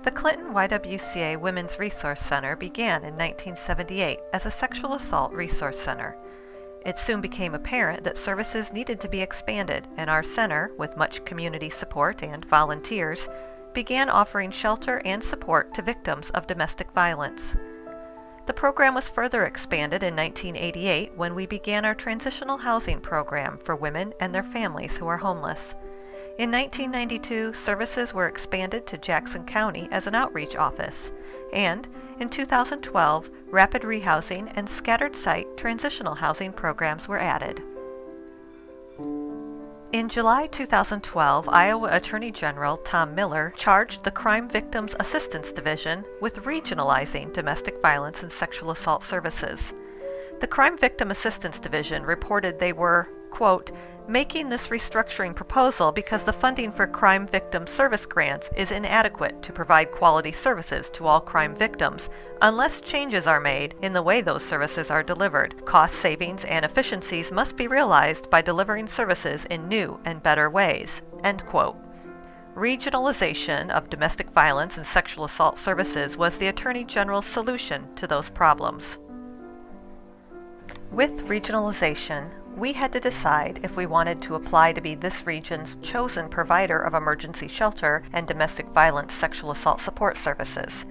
The Clinton YWCA Women's Resource Center began in 1978 as a sexual assault resource center. It soon became apparent that services needed to be expanded, and our center, with much community support and volunteers, began offering shelter and support to victims of domestic violence. The program was further expanded in 1988 when we began our transitional housing program for women and their families who are homeless. In 1992, services were expanded to Jackson County as an outreach office, and in 2012, rapid rehousing and scattered site transitional housing programs were added. In July 2012, Iowa Attorney General Tom Miller charged the Crime Victims Assistance Division with regionalizing domestic violence and sexual assault services. The Crime Victim Assistance Division reported they were, quote, making this restructuring proposal because the funding for crime victim service grants is inadequate to provide quality services to all crime victims unless changes are made in the way those services are delivered. Cost savings and efficiencies must be realized by delivering services in new and better ways, end quote. Regionalization of domestic violence and sexual assault services was the Attorney General's solution to those problems. With regionalization, we had to decide if we wanted to apply to be this region's chosen provider of emergency shelter and domestic violence sexual assault support services.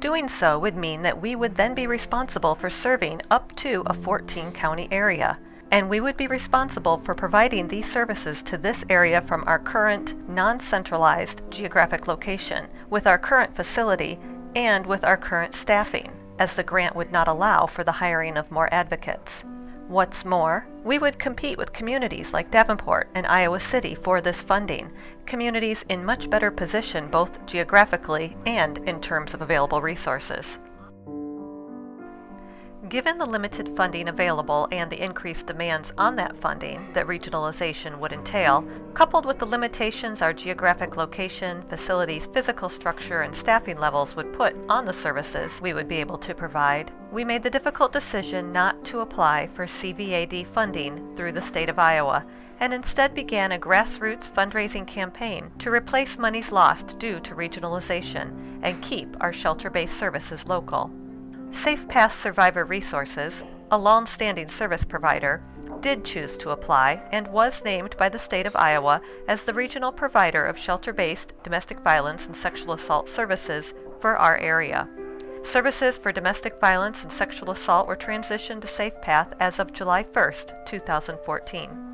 Doing so would mean that we would then be responsible for serving up to a 14-county area, and we would be responsible for providing these services to this area from our current non-centralized geographic location, with our current facility, and with our current staffing, as the grant would not allow for the hiring of more advocates. What's more, we would compete with communities like Davenport and Iowa City for this funding, communities in much better position both geographically and in terms of available resources. Given the limited funding available and the increased demands on that funding that regionalization would entail, coupled with the limitations our geographic location, facilities, physical structure, and staffing levels would put on the services we would be able to provide, we made the difficult decision not to apply for CVAD funding through the state of Iowa, and instead began a grassroots fundraising campaign to replace monies lost due to regionalization and keep our shelter-based services local. Safe Path Survivor Resources, a long-standing service provider, did choose to apply and was named by the state of Iowa as the regional provider of shelter-based domestic violence and sexual assault services for our area. Services for domestic violence and sexual assault were transitioned to Safe Path as of July 1st, 2014.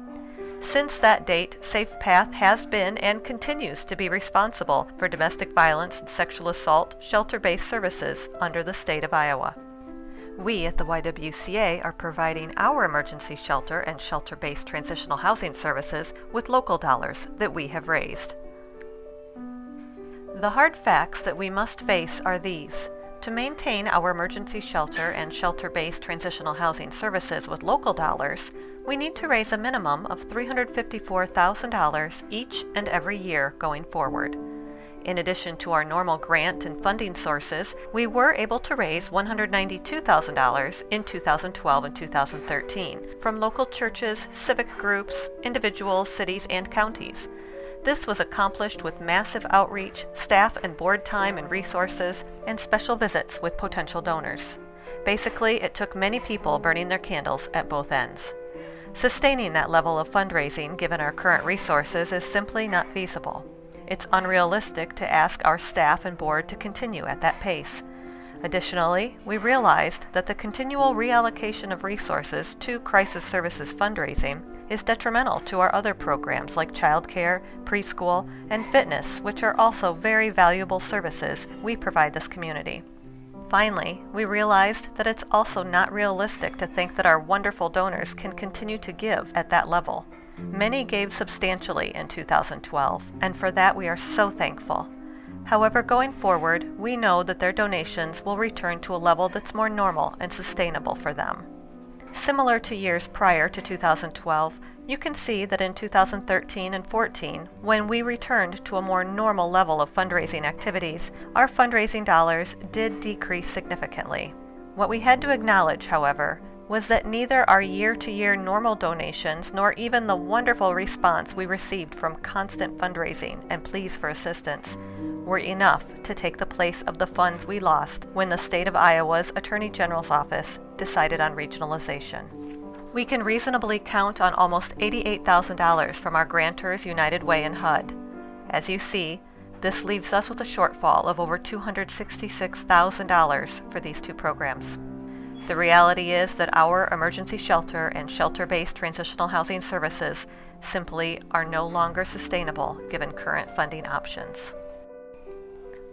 Since that date, Safe Path has been and continues to be responsible for domestic violence and sexual assault shelter-based services under the state of Iowa. We at the YWCA are providing our emergency shelter and shelter-based transitional housing services with local dollars that we have raised. The hard facts that we must face are these. To maintain our emergency shelter and shelter-based transitional housing services with local dollars, we need to raise a minimum of $354,000 each and every year going forward. In addition to our normal grant and funding sources, we were able to raise $192,000 in 2012 and 2013 from local churches, civic groups, individuals, cities, and counties. This was accomplished with massive outreach, staff and board time and resources, and special visits with potential donors. Basically, it took many people burning their candles at both ends. Sustaining that level of fundraising given our current resources is simply not feasible. It's unrealistic to ask our staff and board to continue at that pace. Additionally, we realized that the continual reallocation of resources to crisis services fundraising is detrimental to our other programs like childcare, preschool, and fitness, which are also very valuable services we provide this community. Finally, we realized that it's also not realistic to think that our wonderful donors can continue to give at that level. Many gave substantially in 2012, and for that we are so thankful. However, going forward, we know that their donations will return to a level that's more normal and sustainable for them. Similar to years prior to 2012, you can see that in 2013 and 14, when we returned to a more normal level of fundraising activities, our fundraising dollars did decrease significantly. What we had to acknowledge, however, was that neither our year-to-year normal donations nor even the wonderful response we received from constant fundraising and pleas for assistance were enough to take the place of the funds we lost when the state of Iowa's Attorney General's office decided on regionalization. We can reasonably count on almost $88,000 from our grantors United Way and HUD. As you see, this leaves us with a shortfall of over $266,000 for these two programs. The reality is that our emergency shelter and shelter-based transitional housing services simply are no longer sustainable given current funding options.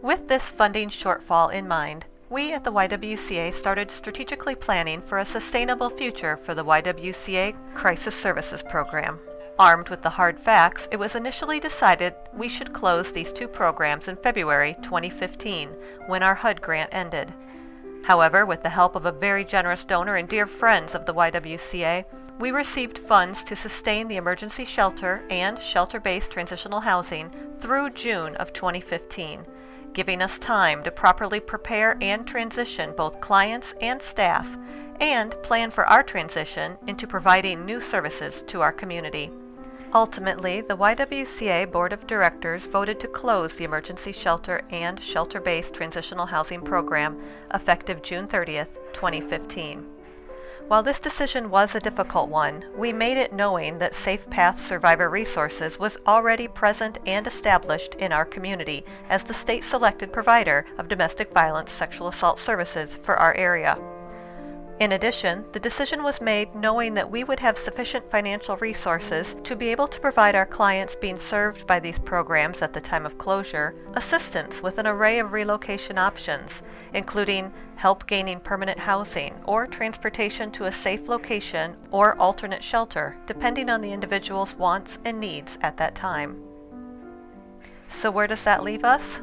With this funding shortfall in mind, we at the YWCA started strategically planning for a sustainable future for the YWCA Crisis Services program. Armed with the hard facts, it was initially decided we should close these two programs in February 2015, when our HUD grant ended. However, with the help of a very generous donor and dear friends of the YWCA, we received funds to sustain the emergency shelter and shelter-based transitional housing through June of 2015, giving us time to properly prepare and transition both clients and staff, and plan for our transition into providing new services to our community. Ultimately, the YWCA Board of Directors voted to close the emergency shelter and shelter-based transitional housing program effective June 30th, 2015. While this decision was a difficult one, we made it knowing that Safe Path Survivor Resources was already present and established in our community as the state-selected provider of domestic violence sexual assault services for our area. In addition, the decision was made knowing that we would have sufficient financial resources to be able to provide our clients being served by these programs at the time of closure assistance with an array of relocation options, including help gaining permanent housing or transportation to a safe location or alternate shelter, depending on the individual's wants and needs at that time. So where does that leave us?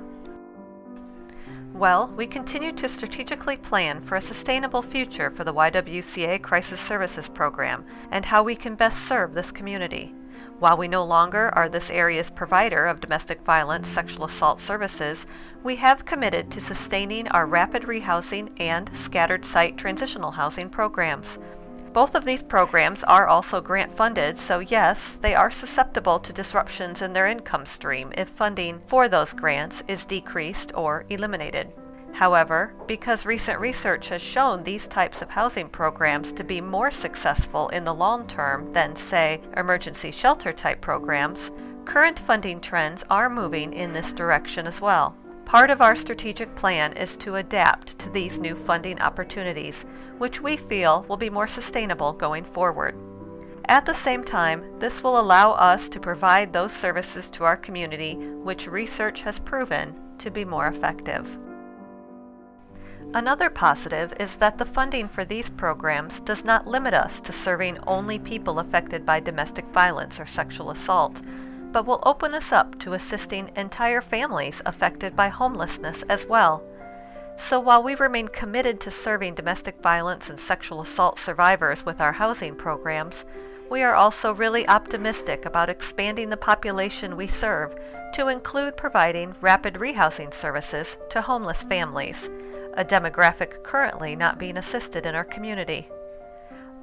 Well, we continue to strategically plan for a sustainable future for the YWCA Crisis Services program and how we can best serve this community. While we no longer are this area's provider of domestic violence sexual assault services, we have committed to sustaining our rapid rehousing and scattered site transitional housing programs. Both of these programs are also grant funded, so yes, they are susceptible to disruptions in their income stream if funding for those grants is decreased or eliminated. However, because recent research has shown these types of housing programs to be more successful in the long term than, say, emergency shelter type programs, current funding trends are moving in this direction as well. Part of our strategic plan is to adapt to these new funding opportunities, which we feel will be more sustainable going forward. At the same time, this will allow us to provide those services to our community which research has proven to be more effective. Another positive is that the funding for these programs does not limit us to serving only people affected by domestic violence or sexual assault, but will open us up to assisting entire families affected by homelessness as well. So while we remain committed to serving domestic violence and sexual assault survivors with our housing programs, we are also really optimistic about expanding the population we serve to include providing rapid rehousing services to homeless families, a demographic currently not being assisted in our community.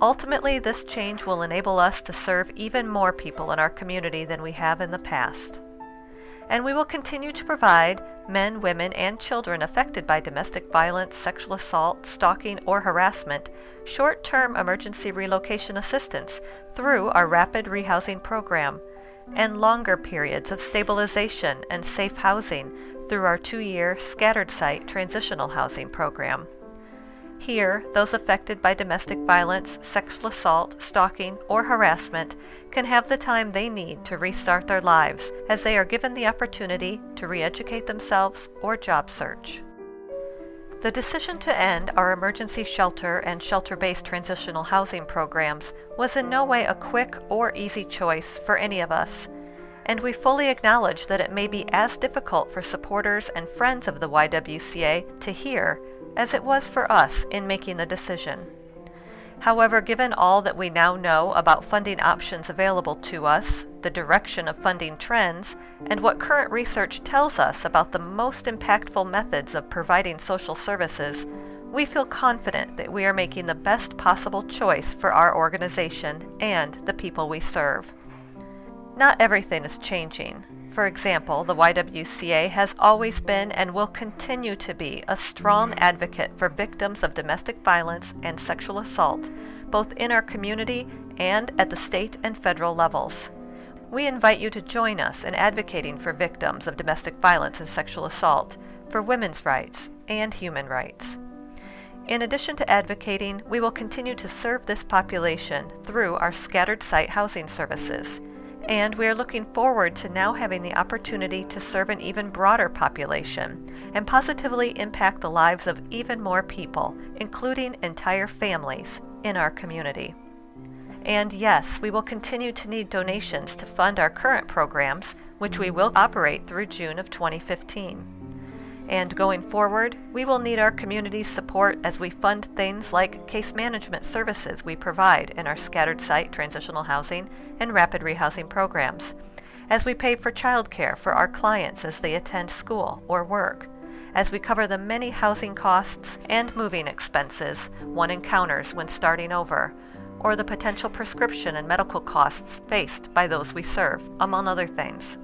Ultimately, this change will enable us to serve even more people in our community than we have in the past. And we will continue to provide men, women, and children affected by domestic violence, sexual assault, stalking, or harassment short-term emergency relocation assistance through our rapid rehousing program, and longer periods of stabilization and safe housing through our 2-year scattered site transitional housing program. Here, those affected by domestic violence, sexual assault, stalking, or harassment can have the time they need to restart their lives as they are given the opportunity to re-educate themselves or job search. The decision to end our emergency shelter and shelter-based transitional housing programs was in no way a quick or easy choice for any of us, and we fully acknowledge that it may be as difficult for supporters and friends of the YWCA to hear as it was for us in making the decision. However, given all that we now know about funding options available to us, the direction of funding trends, and what current research tells us about the most impactful methods of providing social services, we feel confident that we are making the best possible choice for our organization and the people we serve. Not everything is changing. For example, the YWCA has always been and will continue to be a strong advocate for victims of domestic violence and sexual assault, both in our community and at the state and federal levels. We invite you to join us in advocating for victims of domestic violence and sexual assault, for women's rights and human rights. In addition to advocating, we will continue to serve this population through our scattered site housing services, and we are looking forward to now having the opportunity to serve an even broader population and positively impact the lives of even more people, including entire families, in our community. And yes, we will continue to need donations to fund our current programs, which we will operate through June of 2015. And going forward, we will need our community's support as we fund things like case management services we provide in our scattered site transitional housing and rapid rehousing programs, as we pay for childcare for our clients as they attend school or work, as we cover the many housing costs and moving expenses one encounters when starting over, or the potential prescription and medical costs faced by those we serve, among other things.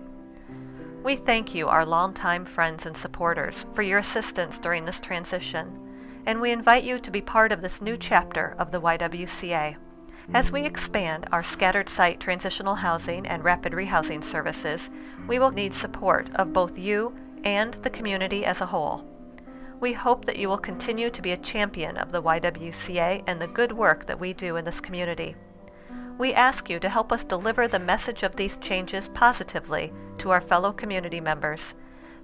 We thank you, our longtime friends and supporters, for your assistance during this transition, and we invite you to be part of this new chapter of the YWCA. As we expand our scattered site transitional housing and rapid rehousing services, we will need support of both you and the community as a whole. We hope that you will continue to be a champion of the YWCA and the good work that we do in this community. We ask you to help us deliver the message of these changes positively to our fellow community members,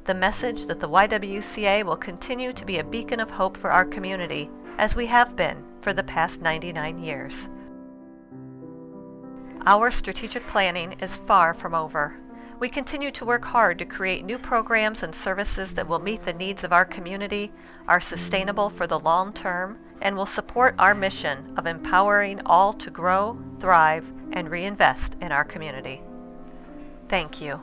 the message that the YWCA will continue to be a beacon of hope for our community, as we have been for the past 99 years. Our strategic planning is far from over. We continue to work hard to create new programs and services that will meet the needs of our community, are sustainable for the long term, and will support our mission of empowering all to grow, thrive, and reinvest in our community. Thank you.